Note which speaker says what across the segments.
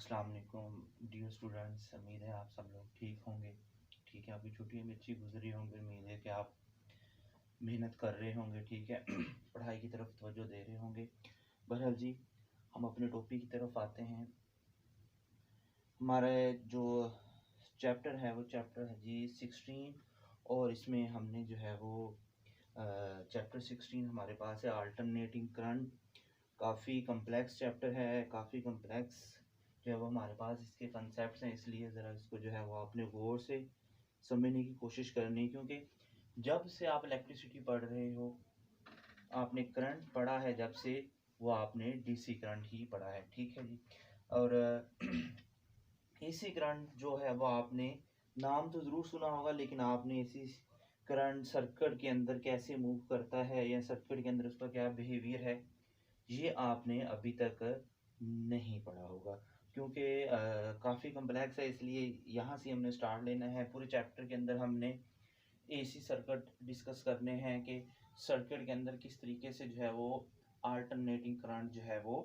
Speaker 1: अस्सलाम वालेकुम dear students. उम्मीद है आप सब लोग ठीक होंगे। ठीक है, आपकी छुट्टियां भी अच्छी गुजरी होंगी। उम्मीद है कि आप मेहनत कर रहे होंगे। ठीक है पढ़ाई की तरफ तवज्जो दे रहे होंगे। बहरहाल जी, हम अपने टॉपिक की तरफ आते हैं। हमारा जो चैप्टर है वो चैप्टर है जी 16, और इसमें हमने जो है वो चैप्टर 16 हमारे पास है अल्टरनेटिंग करंट। काफ़ी कम्प्लेक्स चैप्टर है, काफ़ी कम्प्लेक्स जो है वो हमारे पास इसके कंसेप्ट्स हैं, इसलिए ज़रा इसको जो है वो आपने गौर से समझने की कोशिश करनी है। क्योंकि जब से आप इलेक्ट्रिसिटी पढ़ रहे हो, आपने करंट पढ़ा है, जब से वो आपने डीसी करंट ही पढ़ा है। ठीक है जी। और एसी करंट जो है वो आपने नाम तो ज़रूर सुना होगा, लेकिन आपने एसी करंट सर्किट के अंदर कैसे मूव करता है या सर्किट के अंदर उसका क्या बिहेवियर है, ये आपने अभी तक नहीं पढ़ा होगा। क्योंकि काफ़ी कम्प्लेक्स है, इसलिए यहाँ से हमने स्टार्ट लेना है। पूरे चैप्टर के अंदर हमने एसी सर्किट डिस्कस करने हैं कि सर्किट के अंदर किस तरीके से जो है वो अल्टरनेटिंग करंट जो है वो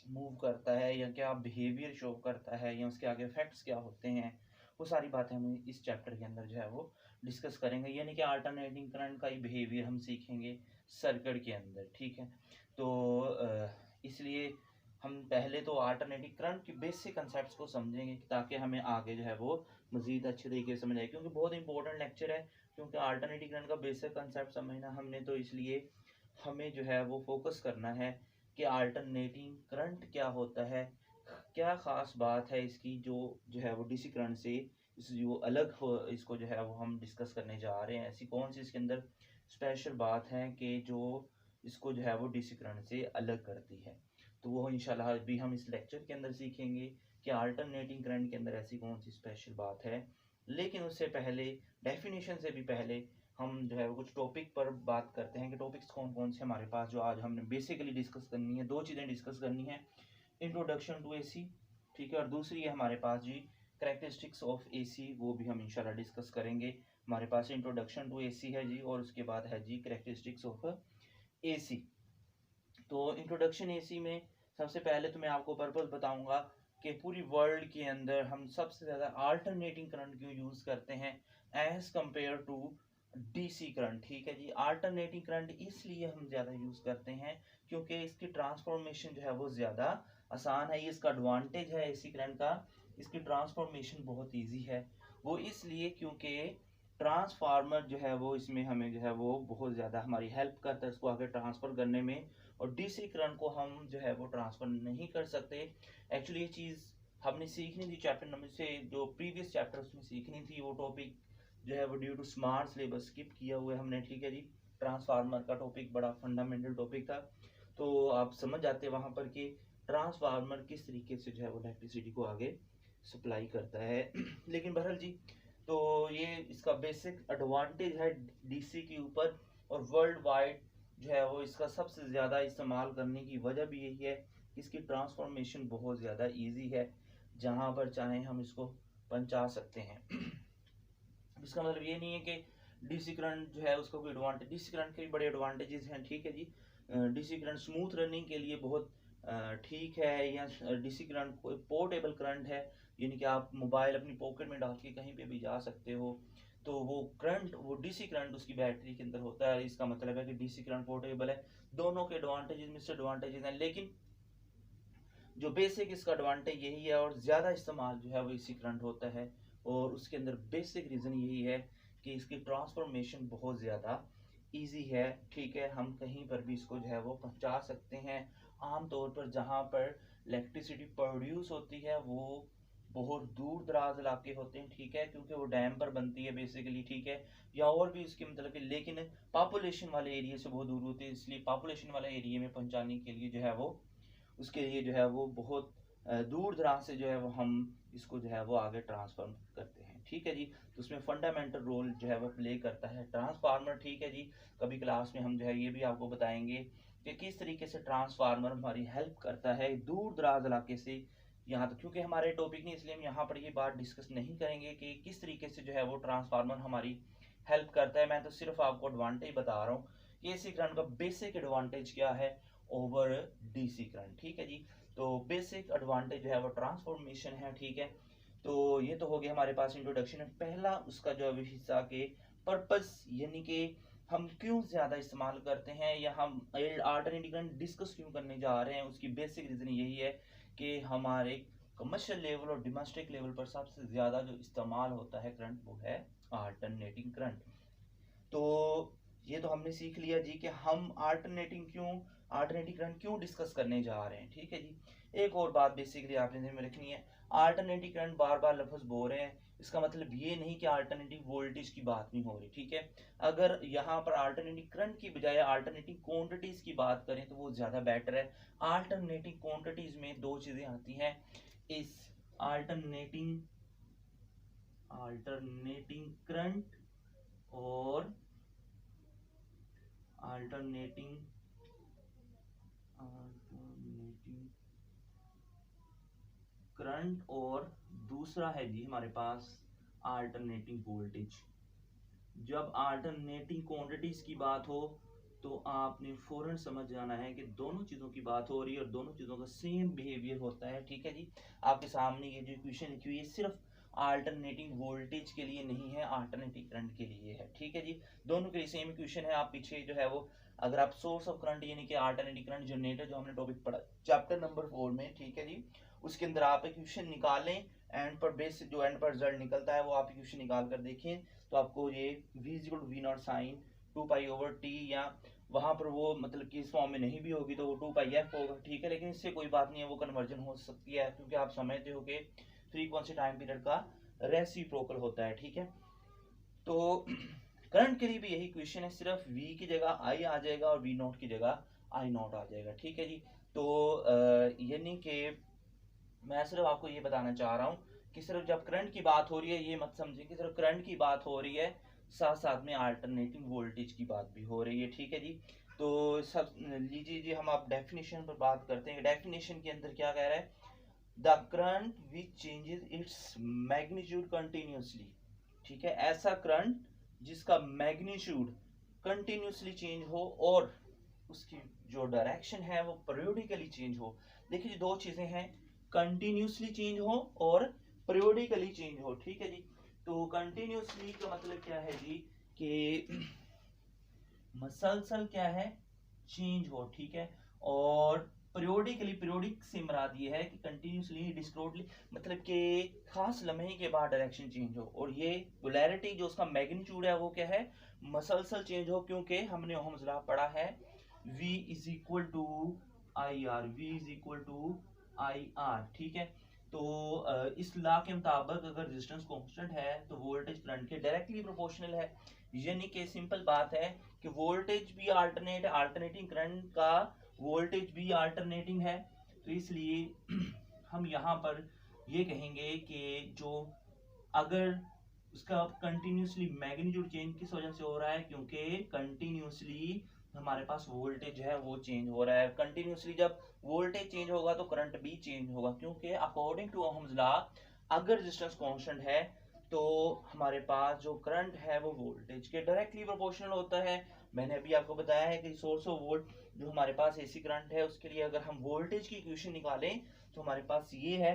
Speaker 1: मूव करता है, या क्या बिहेवियर शो करता है, या उसके आगे इफेक्ट्स क्या होते हैं। वो सारी बातें हम इस चैप्टर के अंदर जो है वो डिस्कस करेंगे। यानी कि अल्टरनेटिंग करंट का ही बिहेवियर हम सीखेंगे सर्किट के अंदर। ठीक है, तो इसलिए हम पहले तो अल्टरनेटिंग करंट की बेसिक कंसेप्ट्स को समझेंगे, ताकि हमें आगे जो है वो मज़ीद अच्छे तरीके से समझ आए। क्योंकि बहुत इंपॉर्टेंट लेक्चर है, क्योंकि अल्टरनेटिंग करंट का बेसिक कंसेप्ट समझना हमने, तो इसलिए हमें जो है वो फोकस करना है कि अल्टरनेटिंग करंट क्या होता है, क्या ख़ास बात है इसकी जो है वो डीसी करंट से इस जो अलग हो, इसको जो है वो हम डिस्कस करने जा रहे हैं। ऐसी कौन सी इसके अंदर स्पेशल बात है कि जो इसको जो है वो डीसी करंट से अलग करती है। तो वो इंशाल्लाह भी हम इस लेक्चर के अंदर सीखेंगे कि अल्टरनेटिंग करंट के अंदर ऐसी कौन सी स्पेशल बात है। लेकिन उससे पहले, डेफिनेशन से भी पहले, हम जो है वो कुछ टॉपिक पर बात करते हैं कि टॉपिक्स कौन कौन से हमारे पास जो आज हमने बेसिकली डिस्कस करनी है। दो चीज़ें डिस्कस करनी है, इंट्रोडक्शन टू एसी, ठीक है, और दूसरी है हमारे पास जी करेक्टरिस्टिक्स ऑफ एसी, वो भी हम इंशाल्लाह डिस्कस करेंगे। हमारे पास इंट्रोडक्शन टू एसी है जी, और उसके बाद है जी करेक्टरिस्टिक्स ऑफ एसी। तो इंट्रोडक्शन एसी में सबसे पहले तो मैं आपको पर्पस बताऊंगा कि पूरी वर्ल्ड के अंदर हम सबसे ज़्यादा अल्टरनेटिंग करंट क्यों यूज़ करते हैं as compared to DC current. ठीक है जी, अल्टरनेटिंग करंट इसलिए हम ज़्यादा यूज़ करते हैं क्योंकि इसकी ट्रांसफॉर्मेशन जो है वो ज़्यादा आसान है। ये इसका एडवांटेज है एसी करंट का, इसकी ट्रांसफॉर्मेशन बहुत ईजी है। वो इसलिए क्योंकि ट्रांसफार्मर जो है वो इसमें हमें जो है वो बहुत ज़्यादा हमारी हेल्प करता है इसको आगे ट्रांसफ़र करने में, और डीसी करंट को हम जो है वो ट्रांसफ़र नहीं कर सकते। एक्चुअली ये चीज़ हमने सीखनी थी चैप्टर नंबर से, जो प्रीवियस चैप्टर उसमें सीखनी थी। वो टॉपिक जो है वो due to smart syllabus skip किया हुआ है हमने। ठीक है जी, ट्रांसफार्मर का टॉपिक बड़ा फंडामेंटल टॉपिक था, तो आप समझ जाते वहाँ पर कि ट्रांसफार्मर किस तरीके से जो है वो इलेक्ट्रिसिटी को आगे सप्लाई करता है लेकिन बहरहाल जी, तो ये इसका बेसिक एडवांटेज है डीसी के ऊपर, और वर्ल्ड वाइड जो है वो इसका सबसे ज़्यादा इस्तेमाल करने की वजह भी यही है कि इसकी ट्रांसफॉर्मेशन बहुत ज़्यादा इजी है, जहाँ पर चाहें हम इसको पहुंचा सकते हैं इसका मतलब ये नहीं है कि डीसी करंट जो है उसका कोई एडवांटेज, डीसी करंट के भी बड़े एडवांटेजेस हैं। ठीक है जी, डीसी करंट स्मूथ रनिंग के लिए बहुत ठीक है, या डीसी करंट कोई पोर्टेबल करंट है, यानी कि आप मोबाइल अपनी पॉकेट में डाल के कहीं पे भी जा सकते हो। तो वो करंट, वो डीसी करंट उसकी बैटरी के अंदर होता है, इसका मतलब है कि डीसी करंट पोर्टेबल है। दोनों के एडवांटेजेस में से एडवांटेजेस हैं, लेकिन जो बेसिक इसका एडवांटेज यही है, और ज़्यादा इस्तेमाल जो है वो इसी करंट होता है। और उसके अंदर बेसिक रीज़न यही है कि इसकी ट्रांसफॉर्मेशन बहुत ज़्यादा इजी है। ठीक है, हम कहीं पर भी इसको जो है वो पहुंचा सकते हैं। आमतौर पर जहाँ पर इलेक्ट्रिसिटी प्रोड्यूस होती है वो बहुत दूर दराज इलाके होते हैं। ठीक है, क्योंकि वो डैम पर बनती है बेसिकली। ठीक है, या और भी उसके मतलब कि, लेकिन पॉपुलेशन वाले एरिया से बहुत दूर होती है, इसलिए पॉपुलेशन वाले एरिया में पहुंचाने के लिए जो है वो, उसके लिए जो है वो बहुत दूर दराज से जो है वो हम इसको जो है वो आगे ट्रांसफॉर्म करते हैं। ठीक है जी, तो उसमें फंडामेंटल रोल जो है वो प्ले करता है ट्रांसफार्मर। ठीक है जी, कभी क्लास में हम जो है ये भी आपको बताएंगे कि किस तरीके से ट्रांसफार्मर हमारी हेल्प करता है दूर दराज इलाके से यहाँ तक। क्योंकि हमारे टॉपिक नहीं, इसलिए हम यहाँ पर ये बात डिस्कस नहीं करेंगे कि किस तरीके से जो है वो ट्रांसफार्मर हमारी हेल्प करता है। मैं तो सिर्फ आपको एडवांटेज बता रहा हूँ कि एसी करंट का बेसिक एडवांटेज क्या है, ओवर डीसी करंट, ठीक है जी। तो बेसिक एडवांटेज जो है वो ट्रांसफॉर्मेशन है, ठीक है। तो ये तो हो गया हमारे पास इंट्रोडक्शन है। पहला उसका जो अभी हिस्सा के पर्पस, यानी कि हम क्यों ज्यादा इस्तेमाल करते हैं या हम अल्टरनेटिव करंट डिस्कस क्यों करने जा रहे हैं, उसकी बेसिक रीजन यही है कि हमारे कमर्शियल लेवल और डोमेस्टिक लेवल पर सबसे ज्यादा जो इस्तेमाल होता है करंट वो है अल्टरनेटिंग करंट। तो ये तो हमने सीख लिया जी कि हम अल्टरनेटिव करंट क्यों डिस्कस करने जा रहे हैं, ठीक है जी। एक और बात बेसिकली आपने ध्यान में रखनी है, अल्टरनेटिव करंट बार बार लफ्ज बोल रहे हैं, इसका मतलब ये नहीं कि अल्टरनेटिव वोल्टेज की बात नहीं हो रही, ठीक है। अगर यहाँ पर अल्टरनेटिव करंट की बजाय अल्टरनेटिव क्वांटिटीज की बात करें तो वो ज्यादा बेटर है। अल्टरनेटिव क्वांटिटीज में दो चीजें आती हैं, इस अल्टरनेटिंग करंट और अल्टरनेटिंग करंट, और दूसरा है जी हमारे पास अल्टरनेटिंग वोल्टेज। जब अल्टरनेटिंग क्वांटिटीज की बात हो तो आपने फौरन समझ जाना है कि दोनों चीजों की बात हो रही है और दोनों चीजों का सेम बिहेवियर होता है, ठीक है जी। आपके सामने ये जो इक्वेशन लिखी हुई है सिर्फ अल्टरनेटिंग वोल्टेज के लिए नहीं है, अल्टरनेटिंग करंट के लिए है, ठीक है जी। दोनों के लिए सेम इक्वेशन है। आप पीछे जो है वो अगर आप सोर्स ऑफ करंट यानी कि अल्टरनेटिंग करंट जनरेटर जो हमने टॉपिक पढ़ा चैप्टर नंबर 4 में, ठीक है जी, उसके अंदर आप इक्वेशन निकालें, एंड पर बेस जो एंड पर रिजल्ट निकलता है वो आप इक्वेशन निकाल कर देखें तो आपको ये v=v0 साइन 2 पाई/t, या वहां पर वो मतलब कि इस फॉर्म में नहीं भी होगी तो वो 2 पाई/f होगा, ठीक है। लेकिन इससे कोई बात नहीं है, वो कन्वर्जन हो सकती है क्योंकि आप समझते हो कि फ्रीक्वेंसी टाइम पीरियड का रेसिप्रोकल होता है, ठीक है। तो करंट के लिए भी यही क्वेश्चन है, सिर्फ v की जगह i आ जाएगा और v0 की जगह i0 आ जाएगा, ठीक है जी। तो यानी कि मैं सिर्फ आपको ये बताना चाह रहा हूँ कि सिर्फ जब करंट की बात हो रही है ये मत समझिए कि सिर्फ करंट की बात हो रही है, साथ साथ में अल्टरनेटिंग वोल्टेज की बात भी हो रही है, ठीक है जी। तो सब लीजिए जी, हम आप डेफिनेशन पर बात करते हैं। डेफिनेशन के अंदर क्या कह रहा है, the current which changes its magnitude continuously, ठीक है। ऐसा करंट जिसका मैग्नीट्यूड कंटिन्यूसली चेंज हो और उसकी जो डायरेक्शन है वो पीरियोडिकली चेंज हो। देखिए जी, दो चीजें हैं, कंटिन्यूसली चेंज हो और पीरियोडिकली चेंज हो, ठीक है जी। तो कंटिन्यूसली का मतलब क्या है जी कि मसलसल क्या है, चेंज हो, ठीक है। और पीरियोडिकली, पीरियोडिक से मुराद ये है कि कंटिन्यूसली डिस्क्रोटली, मतलब कि खास लम्हे के बाद डायरेक्शन चेंज हो, और ये पोलैरिटी जो उसका मैग्नीट्यूड है वो क्या है, मसलसल चेंज हो, क्योंकि हमने ओहम्स लॉ पढ़ा है V is equal to I R, V is equal to I R, ठीक है। तो इस लॉ के मुताबिक अगर रेजिस्टेंस कांस्टेंट है तो वोल्टेज करंट के डायरेक्टली प्रोपोर्शनल है, यानी कि सिंपल बात है कि वोल्टेज भी अल्टरनेटिंग करंट का वोल्टेज भी अल्टरनेटिंग है। तो इसलिए हम यहाँ पर ये कहेंगे कि जो अगर उसका कंटिन्यूसली मैग्नीट्यूड चेंज किस वजह से हो रहा है, क्योंकि कंटिन्यूसली हमारे पास वोल्टेज है वो चेंज हो रहा है। कंटिन्यूसली जब वोल्टेज चेंज होगा तो करंट भी चेंज होगा, क्योंकि अकॉर्डिंग टू ओहम्स लॉ अगर रेजिस्टेंस कांस्टेंट है तो हमारे पास जो करंट है वो वोल्टेज के डायरेक्टली प्रोपोर्शनल होता है। मैंने अभी आपको बताया है कि सोर्स ऑफ वोल्ट जो हमारे पास एसी करंट है उसके लिए अगर हम वोल्टेज की इक्वेशन निकालें तो हमारे पास ये है,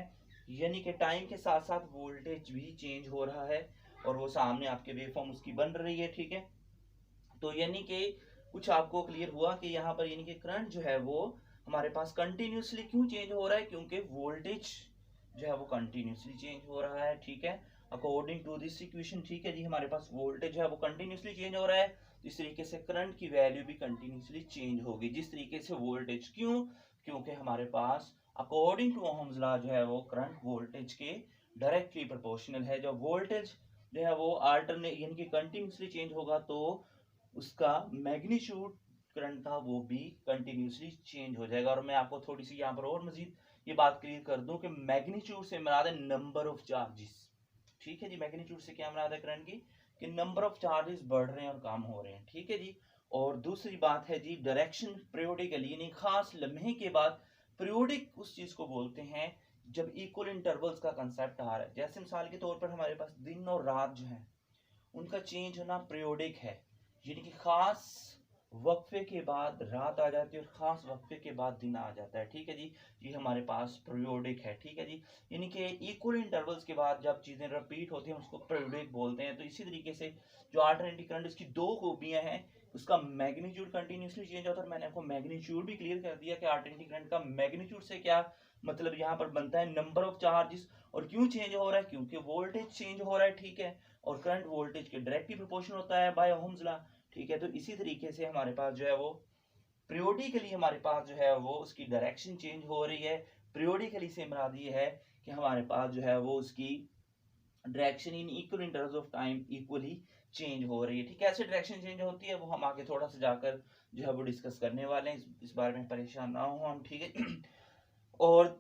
Speaker 1: यानी कि टाइम के साथ साथ वोल्टेज भी चेंज हो रहा है और वो सामने आपके वेवफॉर्म उसकी बन रही है, ठीक है। तो यानी कि कुछ आपको क्लियर हुआ कि यहाँ पर यानी कि करंट जो है वो हमारे पास कंटिन्यूसली क्यों चेंज हो रहा है, क्योंकि वोल्टेज जो है वो कंटिन्यूसली चेंज हो रहा है, ठीक है, अकॉर्डिंग टू दिस इक्वेशन, ठीक है जी। हमारे पास वोल्टेज है वो कंटिन्यूसली चेंज हो रहा है, इस तरीके से करंट की वैल्यू भी कंटिन्यूसली चेंज होगी जिस तरीके से वोल्टेज, क्यों, क्योंकि हमारे पास अकॉर्डिंग टू ओहम्स लॉ जो है वो करंट वोल्टेज के डायरेक्टली प्रोपोर्शनल है। जब वोल्टेज जो है वो अल्टरनेट यानी कि कंटिन्यूसली चेंज होगा तो उसका मैग्नीट्यूड करंट का वो भी कंटिन्यूसली चेंज हो जाएगा। और मैं आपको थोड़ी सी यहाँ पर और मजीद ये बात क्लियर कर दूं कि मैग्नीट्यूड से मुराद है नंबर ऑफ चार्जेस, ठीक है जी। मैग्नीट्यूड से क्या मुराद है करंट की, कि नंबर ऑफ चार्जेस बढ़ रहे हैं और कम हो रहे हैं, ठीक है जी। और दूसरी बात है जी डायरेक्शन पीरियोडिकली, यानी खास लम्हे के बाद, पीरियोडिक उस चीज को बोलते हैं जब इक्वल इंटरवल्स का कंसेप्ट आ रहा है। जैसे मिसाल के तौर पर हमारे पास दिन और रात जो है उनका चेंज होना पीरियोडिक है, यानी कि खास वक्फे के बाद रात आ जाती है और ख़ास वक्फे के बाद दिन आ जाता है, ठीक है जी। ये हमारे पास पीरियोडिक है, ठीक है जी। यानी कि इक्वल इंटरवल्स के बाद जब चीज़ें रिपीट होती हैं उसको पीरियोडिक बोलते हैं। तो इसी तरीके से जो अल्टरनेटिंग करंट, इसकी दो खूबियाँ हैं। उसका मैग्नीट्यूड कंटिन्यूसली चेंज होता है, और मैंने आपको मैग्नीट्यूड भी क्लियर कर दिया कि अल्टरनेटिंग करंट का मैग्नीट्यूड से क्या मतलब यहाँ पर बनता है, नंबर ऑफ चार्जेस। और क्यों चेंज हो रहा है, क्योंकि वोल्टेज चेंज हो रहा है, ठीक है। और करंट वोल्टेज के डायरेक्टली प्रोपोर्शनल होता है बाय ओहम्स लॉ, ठीक है। तो इसी तरीके से हमारे पास जो है वो पीरियोडिकली हमारे पास जो है वो उसकी डायरेक्शन चेंज हो रही है। पीरियोडिकली से मुराद ये है कि हमारे पास जो है वो उसकी direction in equal intervals of time equally change हो रही है, ठीक है। ऐसे डायरेक्शन चेंज होती है वो हम आगे थोड़ा सा जाकर जो है वो डिस्कस करने वाले हैं, इस बारे में परेशान ना हो हम, ठीक है। और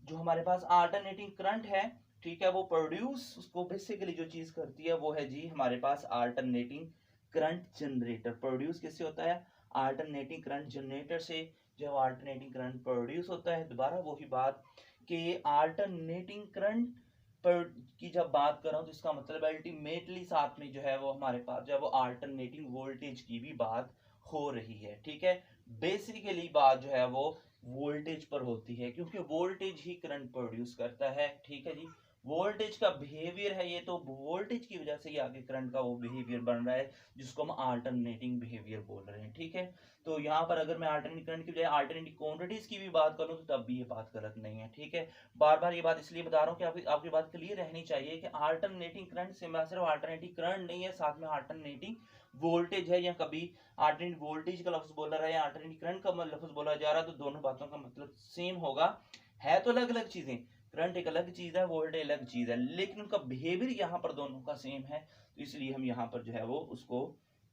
Speaker 1: जो हमारे पास अल्टरनेटिंग करंट है, ठीक है, वो प्रोड्यूस उसको बेसिकली जो चीज करती है वो है जी हमारे पास अल्टरनेटिंग करंट जनरेटर। प्रोड्यूस किससे होता है, अल्टरनेटिंग करंट जनरेटर से। जब अल्टरनेटिंग करंट प्रोड्यूस होता है, दोबारा वही बात कि अल्टरनेटिंग करंट पर की जब बात कर रहा हूँ तो इसका मतलब अल्टीमेटली साथ में जो है वो हमारे पास जो है वो अल्टरनेटिंग वोल्टेज की भी बात हो रही है, ठीक है। बेसिकली बात जो है वो वोल्टेज पर होती है, क्योंकि वोल्टेज ही करंट प्रोड्यूस करता है, ठीक है जी। वोल्टेज का बिहेवियर है ये, तो वोल्टेज की वजह से ही आगे करंट का वो बिहेवियर बन रहा है जिसको हम अल्टरनेटिंग बिहेवियर बोल रहे हैं, ठीक है। तो यहाँ पर अगर मैं अल्टरनेटिंग करंट की बजाय अल्टरनेटिंग क्वांटिटीज की भी बात करूँ तो तब भी ये बात गलत नहीं है, ठीक है। बार बार ये बात इसलिए बता रहा हूँ कि आपकी बात क्लियर रहनी चाहिए कि अल्टरनेटिंग करंट से मैं सिर्फ अल्टरनेटिंग करंट नहीं है, साथ में अल्टरनेटिंग वोल्टेज है। या कभी अल्टरनेट वोल्टेज का लफ्ज बोला रहा है या अल्टरनेट करंट का लफ्ज बोला जा रहा है, तो दोनों बातों का मतलब सेम होगा। है तो अलग अलग चीजें, करंट एक अलग चीज है, वोल्टेज अलग चीज है, लेकिन उनका बिहेवियर यहाँ पर दोनों का सेम है, तो इसलिए हम यहाँ पर जो है वो उसको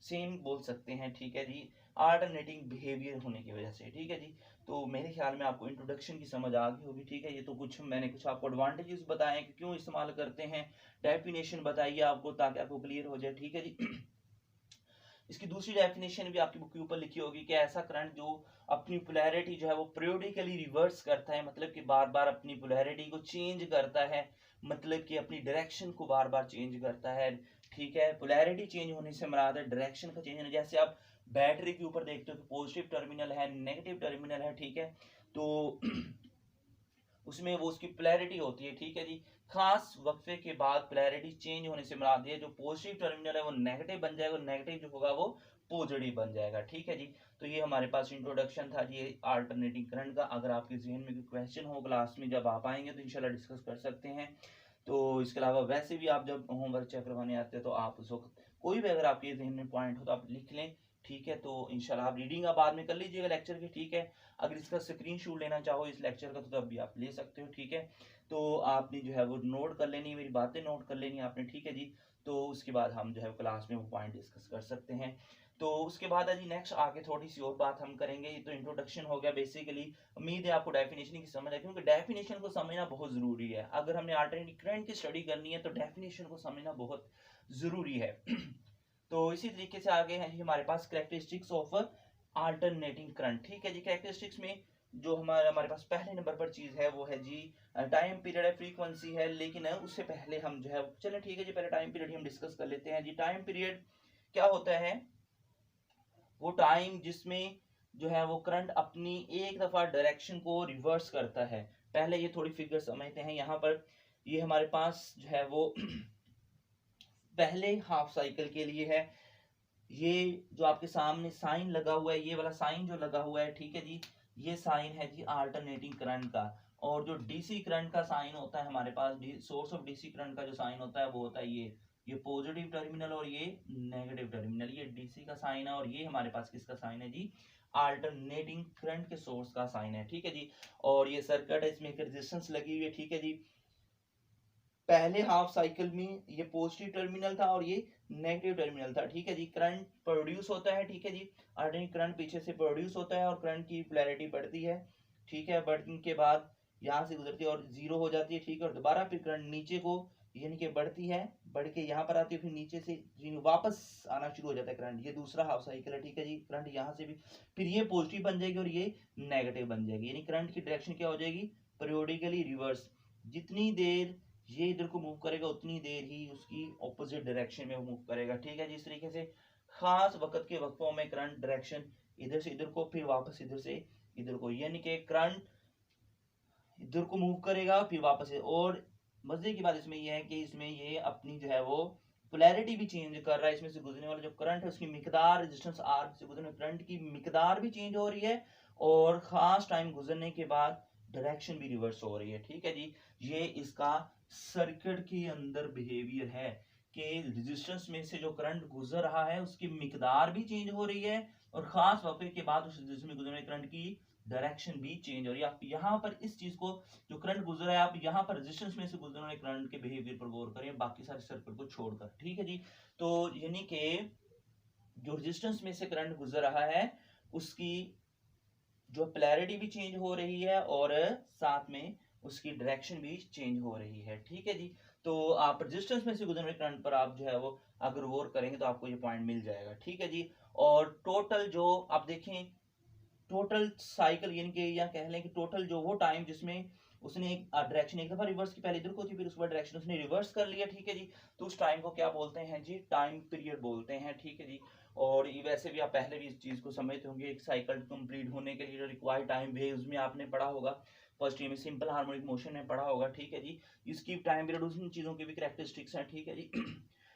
Speaker 1: सेम बोल सकते हैं, ठीक है जी। अल्टरनेटिंग बिहेवियर होने की वजह से, ठीक है जी। तो मेरे ख्याल में आपको इंट्रोडक्शन की समझ आ गई होगी, ठीक है। ये तो मैंने कुछ आपको एडवांटेजेस बताए कि क्यों इस्तेमाल करते हैं, डेफिनेशन बताइए आपको ताकि आपको क्लियर हो जाए, ठीक है जी। इसकी दूसरी डेफिनेशन भी आपकी बुक के ऊपर लिखी होगी कि ऐसा करंट जो अपनी पोलैरिटी जो है वो पीरियोडिकली रिवर्स करता है, मतलब कि बार बार अपनी पोलैरिटी को चेंज करता है, मतलब कि अपनी डायरेक्शन को बार बार चेंज करता है, ठीक है। पोलैरिटी चेंज होने से मुराद है डायरेक्शन का चेंज होना। जैसे आप बैटरी के ऊपर देखते हो कि पॉजिटिव टर्मिनल है, नेगेटिव टर्मिनल है, ठीक है। तो उसमें वो उसकी पोलैरिटी होती है, ठीक है जी। खास वक्फे के बाद पोलैरिटी चेंज होने से मुराद है जो पॉजिटिव टर्मिनल है वो नेगेटिव बन जाएगा, नेगेटिव जो होगा वो पॉजिटिव बन जाएगा, ठीक है जी। तो ये हमारे पास इंट्रोडक्शन था जी अल्टरनेटिंग करंट का। अगर आपके जहन में कोई क्वेश्चन हो क्लास में जब आप आएंगे तो इंशाल्लाह डिस्कस कर सकते हैं। तो इसके अलावा वैसे भी आप जब होमवर्क चेक करवाने आते हैं तो आप उस वक्त कोई भी अगर आपके जहन में पॉइंट हो तो आप लिख लें, ठीक है। तो इंशाल्लाह आप रीडिंग आप बाद में कर लीजिएगा लेक्चर की, ठीक है। अगर इसका स्क्रीनशॉट लेना चाहो इस लेक्चर का तो तब भी आप ले सकते हो, ठीक है। तो आपने जो है वो नोट कर लेनी है, मेरी बातें नोट कर लेनी है आपने, ठीक है जी। तो उसके बाद हम जो है क्लास में वो पॉइंट डिस्कस कर सकते हैं। तो उसके बाद जी नेक्स्ट आगे थोड़ी सी और बात हम करेंगे। ये तो इंट्रोडक्शन हो गया बेसिकली। उम्मीद है आपको डेफिनेशन की समझ है, क्योंकि डेफिनेशन को समझना बहुत जरूरी है। अगर हमने अल्टरनेटिव करंट की स्टडी करनी है तो डेफिनेशन को समझना बहुत जरूरी है। तो इसी तरीके से आगे है जी हमारे पास कैरेक्टरिस्टिक्स ऑफ अल्टरनेटिंग करंट, ठीक है जी। कैरेक्टरिस्टिक्स में जो हमारे पास पहले नंबर पर चीज है वो है जी टाइम पीरियड है, फ्रीक्वेंसी है। लेकिन उससे पहले हम जो है चलें ठीक है जी, पहले टाइम पीरियड हम डिस्कस कर लेते हैं जी। टाइम पीरियड क्या होता है, वो टाइम जिसमें जो है वो करंट अपनी एक दफा डायरेक्शन को रिवर्स करता है। पहले ये थोड़ी फिगर समझते हैं। यहाँ पर ये हमारे पास जो है वो पहले हाफ साइकिल के लिए है। ये जो आपके सामने साइन लगा हुआ है, ये वाला साइन जो लगा हुआ है, ठीक है जी, ये साइन है जी अल्टरनेटिंग करंट का। और जो डीसी करंट का साइन होता है हमारे पास, सोर्स ऑफ डीसी करंट का जो साइन होता है वो होता है ये पॉजिटिव टर्मिनल और ये नेगेटिव टर्मिनल। ये डीसी का साइन है और ये हमारे पास किसका साइन है जी, अल्टरनेटिंग करंट के सोर्स का साइन है, ठीक है जी। और ये सर्किट है, इसमें एक रेजिस्टेंस लगी हुई है, ठीक है जी। पहले हाफ साइकिल में ये पॉजिटिव टर्मिनल था और ये नेगेटिव टर्मिनल था, ठीक है जी। करंट प्रोड्यूस होता है, ठीक है जी। अल्टरनेट करंट पीछे से प्रोड्यूस होता है और करंट की पोलैरिटी बढ़ती है, ठीक है। बढ़ने के बाद यहाँ से गुजरती है और जीरो हो जाती है, ठीक है। और दोबारा फिर करंट नीचे को यानी कि बढ़ती है, बढ़ के यहाँ पर आती है, फिर नीचे से वापस आना शुरू हो जाता है करंट। ये दूसरा हाफ साइकिल है, ठीक है जी। करंट यहाँ से भी फिर ये पॉजिटिव बन जाएगी और ये नेगेटिव बन जाएगी, यानी करंट की डायरेक्शन क्या हो जाएगी, पीरियोडिकली रिवर्स। जितनी देर ये इधर को मूव करेगा उतनी देर ही उसकी ऑपोजिट डायरेक्शन में मूव करेगा, ठीक है जी। इस तरीके से खास वक्त के वक्फों में करंट डायरेक्शन इधर से इधर को, फिर वापस इधर से इधर को, यानी कि करंट इधर को मूव करेगा फिर वापस से। और मजे की बात इसमें यह है कि इसमें ये अपनी जो है वो पोलैरिटी भी चेंज कर रहा है। इसमें से गुजरने वाला जो करंट है उसकी मिकदार, रेजिस्टेंस आर से गुजरने करंट की मिकदार भी चेंज हो रही है, और खास टाइम गुजरने के बाद डायरेक्शन भी रिवर्स हो रही है। ठीक है जी, ये इसका सर्किट के अंदर बिहेवियर है कि रेजिस्टेंस में से जो करंट गुजर रहा है उसकी मिकदार भी चेंज हो रही है, और खास वक्त के बाद उस रेजिस्टेंस में गुजरने करंट की डायरेक्शन भी चेंज हो रही है। आप यहाँ पर इस चीज को, जो करंट गुजर रहा है, आप यहाँ पर रेजिस्टेंस में से गुजरने वाले करंट के बिहेवियर पर गौर करें, बाकी सारे सर्किट को छोड़कर। ठीक है जी, तो यानी कि जो रेजिस्टेंस में से करंट गुजर रहा है उसकी जो पोलैरिटी भी चेंज हो रही है और साथ में उसकी डायरेक्शन भी चेंज हो रही है। ठीक है जी, तो आप रेजिस्टेंस में से गुजरने वाले करंट पर आप जो है वो अगर गौर करेंगे तो आपको ये पॉइंट मिल जाएगा। ठीक है जी, और टोटल जो आप देखें, टोटल साइकिल यानी कि या कह लें कि टोटल जो वो टाइम जिसमें उसने एक डायरेक्शन एक दफा रिवर्स की, पहले इधर को थी फिर उसके बाद डायरेक्शन उसने रिवर्स कर लिया। ठीक है जी, तो उस टाइम को क्या बोलते हैं जी, टाइम पीरियड बोलते हैं। ठीक है जी, और ये वैसे भी आप पहले भी इस चीज को समझते होंगे, एक साइकिल कंप्लीट होने के लिए रिक्वायर्ड टाइम वेव्स में आपने पढ़ा होगा, फर्स्ट ईयर में सिंपल हार्मोनिक मोशन में पढ़ा होगा। ठीक है जी, इसकी टाइम पीरियड उन चीजों की भी कैरेक्टरिस्टिक्स हैं। ठीक है जी,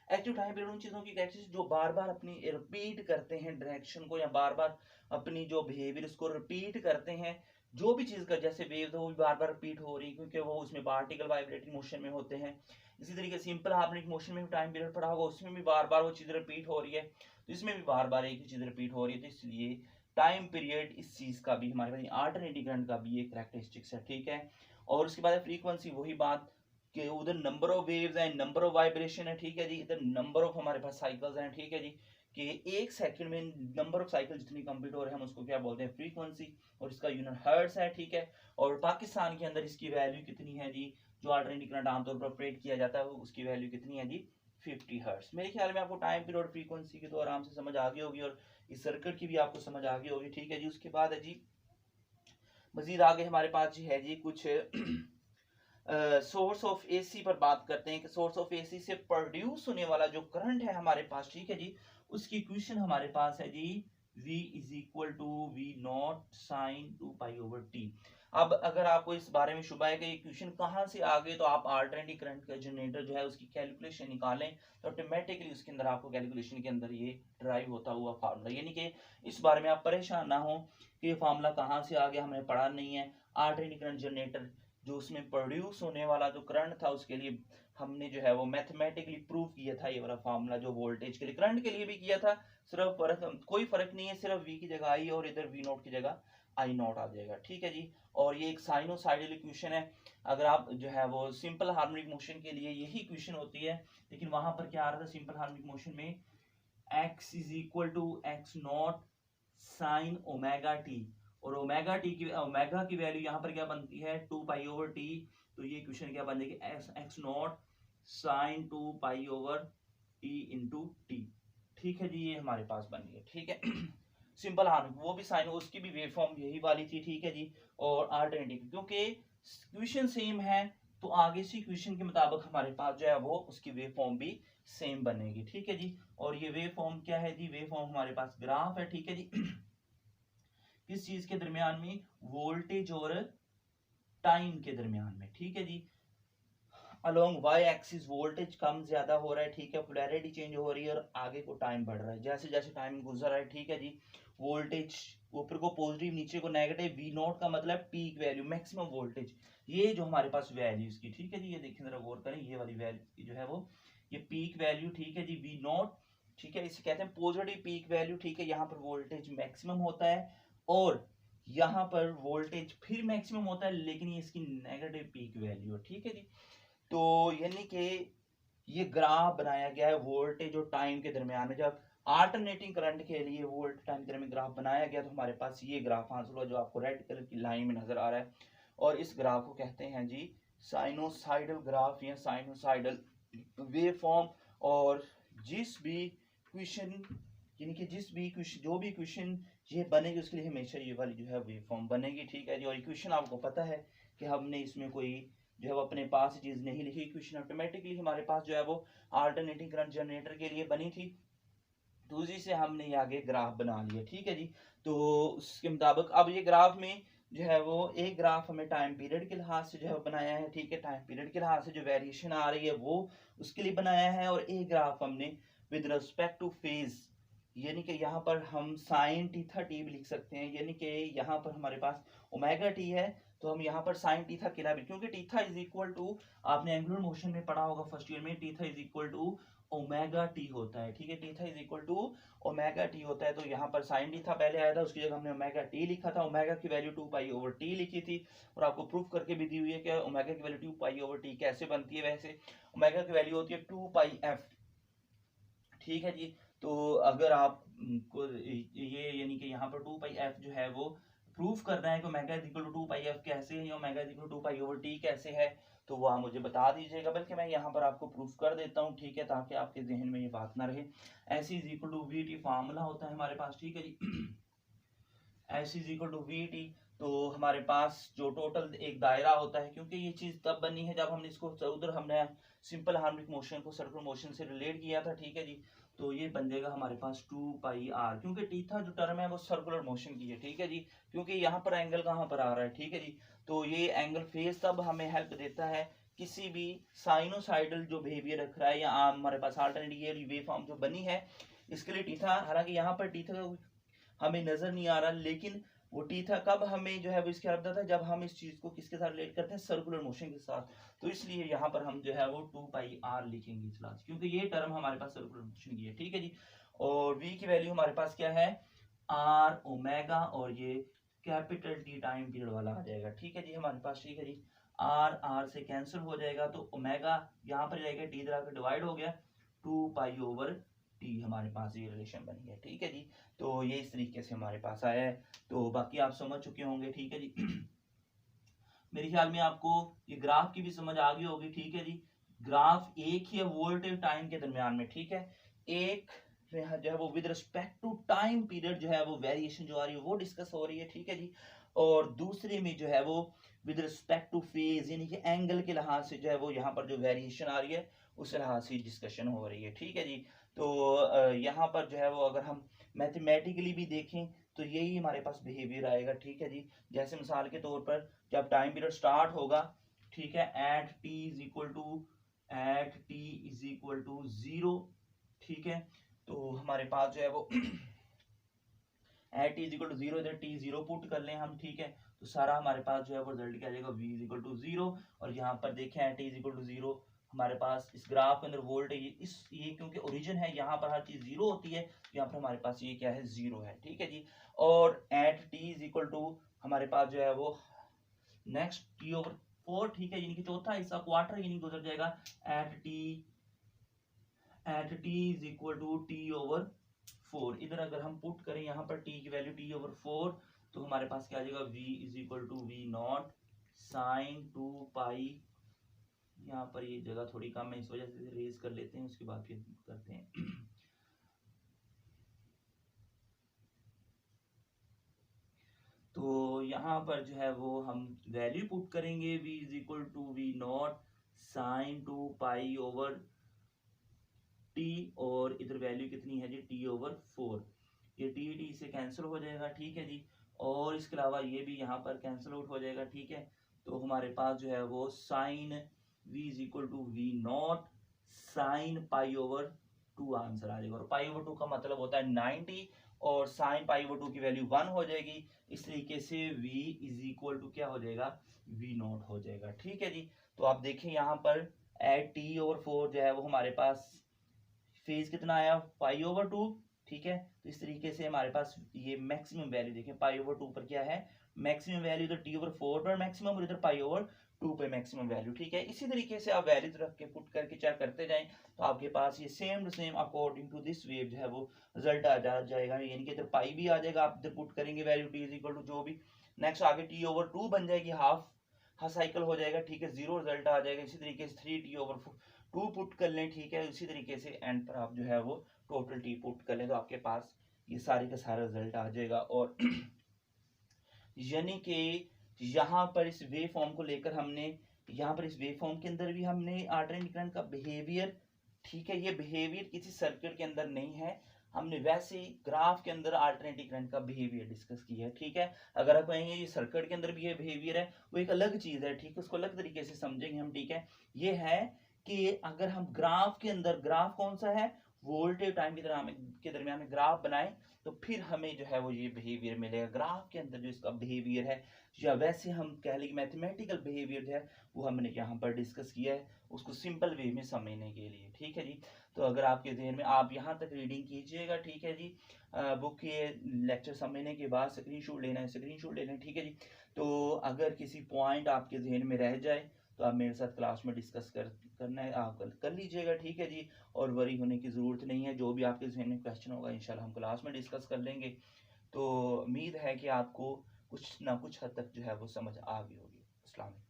Speaker 1: एक्टिव टाइम पीरियड उन चीजों की कैरेक्टरिस्टिक्स जो बार बार अपनी रिपीट करते हैं डायरेक्शन को, या बार बार अपनी जो बिहेवियर उसको रिपीट करते हैं। जो भी चीज का जैसे वेव वो भी बार बार रिपीट हो रही, क्योंकि वो उसमें पार्टिकल वाइब्रेटिंग मोशन में होते हैं। इसी तरीके सिंपल हार्मोनिक मोशन में भी टाइम पीरियड पढ़ा होगा, उसमें भी बार बार वो चीज रिपीट हो रही है, तो इसमें भी बार बार एक ही चीज रिपीट हो रही है। तो इसलिए टाइम पीरियड इस चीज का भी हमारे पास अल्टरनेटिंग करंट का भी एक कैरेक्टरिस्टिक्स है। ठीक है, और उसके बाद फ्रीक्वेंसी, वही बात कि उधर नंबर ऑफ वेव्स हैं, नंबर ऑफ वाइब्रेशन है। ठीक है जी, इधर नंबर ऑफ हमारे पास साइकिल्स हैं। ठीक है जी, कि एक सेकंड में नंबर ऑफ साइकिल जितनी कंप्लीट हो रहे हैं हम उसको क्या बोलते हैं, फ्रीक्वेंसी, और इसका यूनिट हर्ट्ज है। ठीक है, और पाकिस्तान के अंदर इसकी वैल्यू कितनी है जी, जो अल्टरनेटिंग करंट आमतौर पर ऑपरेट किया जाता है उसकी वैल्यू कितनी है जी, 50 हर्ट्ज। मेरे ख्याल में आपको टाइम पीरियड और फ्रीक्वेंसी की तो आराम से समझ आ गई होगी, और इस सर्किट की भी आपको समझ आ गई होगी। ठीक है जी, उसके बाद है जी मजीद आगे हमारे पास जी है जी कुछ सोर्स ऑफ एसी पर बात करते हैं कि सोर्स ऑफ एसी से प्रोड्यूस होने वाला जो करंट है हमारे पास, ठीक है जी, उसकी इक्वेशन हमारे पास है जी V is equal to we naught sine 2 pi over T. अब अगर आपको इस बारे में शुबा है कि इक्वेशन कहाँ से आ गई, तो आप अल्टरनेटिव करंट का जनरेटर जो है उसकी कैलकुलेशन निकालें, तो ऑटोमेटिकली उसके अंदर आपको कैलकुलेशन के अंदर ये ड्राइव होता हुआ फार्मूला, यानी कि इस बारे में आप परेशान ना हो कि ये फार्मूला कहाँ से आ गया, हमने पढ़ा नहीं है। अल्टरनेटिव करंट जनरेटर जो उसमें प्रोड्यूस होने वाला जो करंट था उसके लिए हमने जो है वो मैथमेटिकली प्रूव किया था, ये वाला फार्मूला जो वोल्टेज के लिए करंट के लिए भी किया था। सिर्फ कोई फर्क नहीं है, सिर्फ वी की जगह आई और इधर वी नॉट की जगह आई नॉट आ जाएगा। ठीक है जी, और ये एक साइनोसाइडल इक्वेशन है। अगर आप जो है वो सिंपल हार्मोनिक मोशन के लिए यही इक्वेशन होती है, लेकिन वहां पर क्या आ रहा था सिंपल हार्मोनिक मोशन में, x is equal to x naught sine omega t, और ओमेगा की वैल्यू यहाँ पर क्या बनती है 2 पाई ओवर टी, तो ये इक्वेशन क्या बन जाएगी x naught sine 2 pi over T into t. ठीक है जी, ये हमारे पास बन गया। ठीक है, सिंपल हार्मोनिक वो भी साइन, उसकी भी वेव फॉर्म यही वाली थी। ठीक है जी, और अल्टरनेटिव क्योंकि इक्वेशन सेम है तो आगे से इक्वेशन के मुताबिक हमारे पास जो है वो उसकी वेव फॉर्म भी सेम बनेगी। ठीक है जी, और ये वेव फॉर्म क्या है जी, वेव फॉर्म हमारे पास ग्राफ है। ठीक है जी, किस चीज के दरमियान में, वोल्टेज और टाइम के दरमियान में। ठीक है जी, अलोंग वाई एक्सिस वोल्टेज कम ज्यादा हो रहा है। ठीक है, पोलैरिटी चेंज हो रही है और आगे को टाइम बढ़ रहा है, जैसे जैसे टाइम गुजर रहा है। ठीक है जी, वोल्टेज ऊपर को पॉजिटिव नीचे को नेगेटिव, वी नॉट का मतलब पीक वैल्यू मैक्सिमम वोल्टेज, ये जो हमारे पास वैल्यूज की। ठीक है जी, ये देखिए जरा गौर करें, ये वाली वैल्यू जो है वो ये पीक वैल्यू। ठीक है जी, वी नॉट, ठीक है, इसे कहते हैं पॉजिटिव पीक वैल्यू। ठीक है, यहाँ पर वोल्टेज मैक्सिमम होता है और यहाँ पर वोल्टेज फिर मैक्सिमम होता है, लेकिन ये इसकी नेगेटिव पीक वैल्यू है। ठीक है जी, तो यानी कि ये ग्राफ बनाया गया है वोल्टेज और टाइम के दरमियान में। जब अल्टरनेटिंग करंट के लिए वोल्ट टाइम के दरमियान ग्राफ बनाया गया तो हमारे पास ये ग्राफ हासिल हुआ जो आपको रेड कलर की लाइन में नजर आ रहा है, और इस ग्राफ को कहते हैं जी साइनोसाइडल ग्राफ या साइनोसाइडल वेव फॉर्म। और जिस भी क्वेश्चन, यानी कि जिस भी क्वेश्चन, जो भी क्वेश्चन ये बनेगी उसके लिए हमेशा ये वाली जो है वेव फॉर्म बनेगी। ठीक है जी, और इक्वेशन आपको पता है कि हमने इसमें कोई जो है वो अपने पास चीज नहीं लिखी, इक्वेशन ऑटोमेटिकली हमारे पास जो है वो अल्टरनेटिंग करंट जनरेटर के लिए बनी थी। तो उसी से हमने ये आगे ग्राफ बना लिया, ठीक है जी। तो उसके मुताबिक अब ये ग्राफ में जो है वो एक ग्राफ हमें टाइम पीरियड के लिहाज से जो है बनाया है, ठीक है, टाइम पीरियड के लिहाज से जो वेरिएशन आ रही है वो उसके लिए बनाया है, और एक ग्राफ हमने विद रिस्पेक्ट टू फेज, यानी कि यहाँ पर हम साइन थीटा टी भी लिख सकते हैं, यानी कि यहाँ पर हमारे पास ओमेगा टी है तो हम यहाँ पर साइन थीटा केला भी, क्योंकि थीटा इज इक्वल टू, आपने एंगुलर मोशन में पढ़ा होगा फर्स्ट ईयर में, theta is equal to omega t होता है, ठीक है, theta is equal to omega t होता है। तो यहाँ पर साइन थीटा पहले आया था, उसकी जगह हमने ओमेगा टी लिखा था, ओमेगा की वैल्यू 2 पाई ओवर टी लिखी थी, और आपको प्रूफ करके भी दी हुई है कि ओमेगा की वैल्यू 2 पाई ओवर टी कैसे बनती है। वैसे ओमेगा की वैल्यू होती है 2 पाई एफ, ठीक है जी। तो अगर आप को ये यानी कि यहाँ पर 2 पाई एफ जो है वो प्रूफ करना है कि omega is equal to 2 pi f कैसे है, या omega is equal to 2 pi over T कैसे है, तो वो आप मुझे बता दीजिएगा, बल्कि मैं यहाँ पर आपको प्रूफ कर देता हूँ, ठीक है, ताकि आपके जहन में ये बात ना रहे। S is equal to V T formula होता है हमारे पास, ठीक है जी। S is equal to V T, तो हमारे पास जो टोटल एक दायरा होता है, क्योंकि ये चीज तब बनी है जब हमने इसको उधर हमने सिंपल हार्मोनिक मोशन को सर्कुलर मोशन से रिलेट किया था, ठीक है जी। तो ये बन जाएगा हमारे पास 2 पाई आर, क्योंकि थीटा जो टर्म है वो सर्कुलर मोशन की है, ठीक है जी, क्योंकि यहाँ पर एंगल कहाँ पर आ रहा है, ठीक है जी। तो ये एंगल फेज तब हमें हेल्प देता है किसी भी साइनोसाइडल जो बिहेवियर रख रहा है, या हमारे पास अल्टरनेट वेव फॉर्म जो बनी है, इसके लिए थीटा, हालांकि यहाँ पर थीटा हमें नजर नहीं आ रहा, लेकिन वो थीटा कब हमें जो है वो इसके अर्थ था जब हम इस चीज को किसके साथ रिलेट करते हैं, सर्कुलर मोशन के साथ। तो इसलिए यहाँ पर हम जो है वो 2 पाई आर लिखेंगे इस लास्ट, क्योंकि ये टर्म हमारे पास सर्कुलर मोशन की है, ठीक है जी। और v की वैल्यू हमारे पास क्या है, आर ओमेगा, और ये कैपिटल टी टाइम पीरियड वाला आ जाएगा, ठीक है जी हमारे पास, ठीक है जी। आर आर से कैंसिल हो जाएगा, तो ओमेगा यहाँ पर जाएगा, टी इधर आकर डिवाइड हो गया, 2 पाई ओवर टी हमारे पास ये रिलेशन बन गया, ठीक है जी। तो ये इस तरीके से हमारे पास आया है, तो बाकी आप समझ चुके होंगे, ठीक है जी। मेरे ख्याल में आपको ये ग्राफ की भी समझ आ गई होगी, ठीक है जी। ग्राफ एक ही है वोल्टेज टाइम के दरमियान में, ठीक है, एक जो है वो with respect to time period जो है वो वेरिएशन जो आ रही है वो डिस्कस हो रही है, ठीक है जी। और दूसरे में जो है वो विद रिस्पेक्ट टू फेज, यानी कि एंगल के लिहाज से जो है वो यहाँ पर जो वेरिएशन आ रही है उस लिहाज से डिस्कशन हो रही है, ठीक है जी। तो यहाँ पर जो है वो अगर हम मैथमेटिकली भी देखें तो यही हमारे पास बिहेवियर आएगा, ठीक है जी। जैसे मिसाल के तौर पर जब टाइम पीरियड स्टार्ट होगा, ठीक है, at t is equal to 0, ठीक है, तो हमारे पास जो है वो at t is equal to 0, इधर टी 0 पुट कर लें हम, ठीक है, तो सारा हमारे पास जो है वो रिजल्ट क्या आ जाएगा, v इज इक्वल टू 0। और यहाँ पर देखें at t is equal to 0, हमारे पास इस ग्राफ के अंदर वोल्टेज ये क्योंकि ओरिजिन है, यहाँ पर हर चीज 0 होती है, यहाँ पर हमारे पास ये क्या है, 0 है, ठीक है जी। और at t is equal to हमारे पास जो है वो नेक्स्ट टी ओवर 4, ठीक है, यानी कि चौथा हिस्सा क्वार्टर यानी गुजर जाएगा at t is equal to T over 4। इधर अगर हम पुट करें यहाँ पर टी की वैल्यू टी ओवर 4, तो हमारे पास क्या आ जाएगा, v is equal to we naught sine 2 pi, यहाँ पर ये जगह थोड़ी कम है इस वजह से रेज कर लेते हैं, उसके बाद फिर करते हैं। तो यहाँ पर जो है वो हम वैल्यू पुट करेंगे, v is equal to we naught sine 2 pi over T, और इधर वैल्यू कितनी है जी, टी ओवर 4, ये टी से कैंसिल हो जाएगा, ठीक है जी। और इसके अलावा ये भी यहाँ पर कैंसिल आउट हो जाएगा, ठीक है। तो हमारे पास जो है वो sine v is equal to we naught sine pi over 2 answer आ जाएगा, और पाई ओवर 2 का मतलब होता है 90, और साइन पाई ओवर 2 की वैल्यू 1 हो जाएगी। इस तरीके से v इज इक्वल टू क्या हो जाएगा, v नॉट हो जाएगा, ठीक है जी। तो आप देखें यहाँ पर एट टी ओवर 4 जो है वो हमारे पास फेज कितना आया, पाई ओवर 2, ठीक है। तो इस तरीके से हमारे पास ये मैक्सिमम वैल्यू देखें, पाई ओवर 2 पर क्या है मैक्सिमम वैल्यू, इधर टी ओवर 4 पर मैक्सिमम और इधर पाई ओवर 2 पे मैक्सिमम वैल्यू, ठीक है। इसी तरीके से आप वैल्यूज रख के पुट करके चेक करते जाएं, तो आपके पास ये same to same according to this wave जो है वो रिजल्ट आ जाएगा, यानी कि इधर पाई भी आ जाएगा, आप इधर पुट करेंगे value T is equal to जो भी, नेक्स्ट आगे टी ओवर 2 बन जाएगी, हाफ साइकिल हो जाएगा, ठीक है, 0 रिजल्ट आ जाएगा। इसी तरीके से 3 टी ओवर 2 पुट कर लें, ठीक है, इसी तरीके से एंड पर आप जो है वो टोटल टी पुट कर लें, तो आपके पास ये सारे का सारा रिजल्ट आ जाएगा। और यानी कि यहाँ पर इस वेव फॉर्म को लेकर हमने, यहाँ पर इस वेव फॉर्म के अंदर भी हमने अल्टरनेट करंट का बिहेवियर, ठीक है, ये बिहेवियर किसी सर्किट के अंदर नहीं है, हमने वैसे ही ग्राफ के अंदर अल्टरनेटिव करंट का बिहेवियर डिस्कस किया है, ठीक है। अगर आप कहेंगे ये सर्किट के अंदर भी ये बिहेवियर है, वो एक अलग चीज है, ठीक है, उसको अलग तरीके से समझेंगे हम, ठीक है। ये है कि अगर हम ग्राफ के अंदर, ग्राफ कौन सा है, वोल्टेज टाइम के दरमियान में ग्राफ बनाए, तो फिर हमें जो है वो ये बिहेवियर मिलेगा। ग्राफ के अंदर जो इसका बिहेवियर है, या वैसे हम कह लें मैथमेटिकल बिहेवियर जो है, वो हमने यहाँ पर डिस्कस किया है, उसको सिंपल वे में समझने के लिए, ठीक है जी। तो अगर आपके जहन में, आप यहाँ तक रीडिंग कीजिएगा, ठीक है जी। बुक के लेक्चर समझने के बाद स्क्रीनशॉट लेना है, स्क्रीनशॉट लेना है, ठीक है जी। तो अगर किसी पॉइंट आपके जहन में रह जाए तो आप मेरे साथ क्लास में डिस्कस करना है, आप कर लीजिएगा, ठीक है जी। और वरी होने की ज़रूरत नहीं है, जो भी आपके जहन में क्वेश्चन होगा इंशाल्लाह हम क्लास में डिस्कस कर लेंगे। तो उम्मीद है कि आपको कुछ ना कुछ हद तक जो है वो समझ आ गई होगी। अस्सलाम वालेकुम।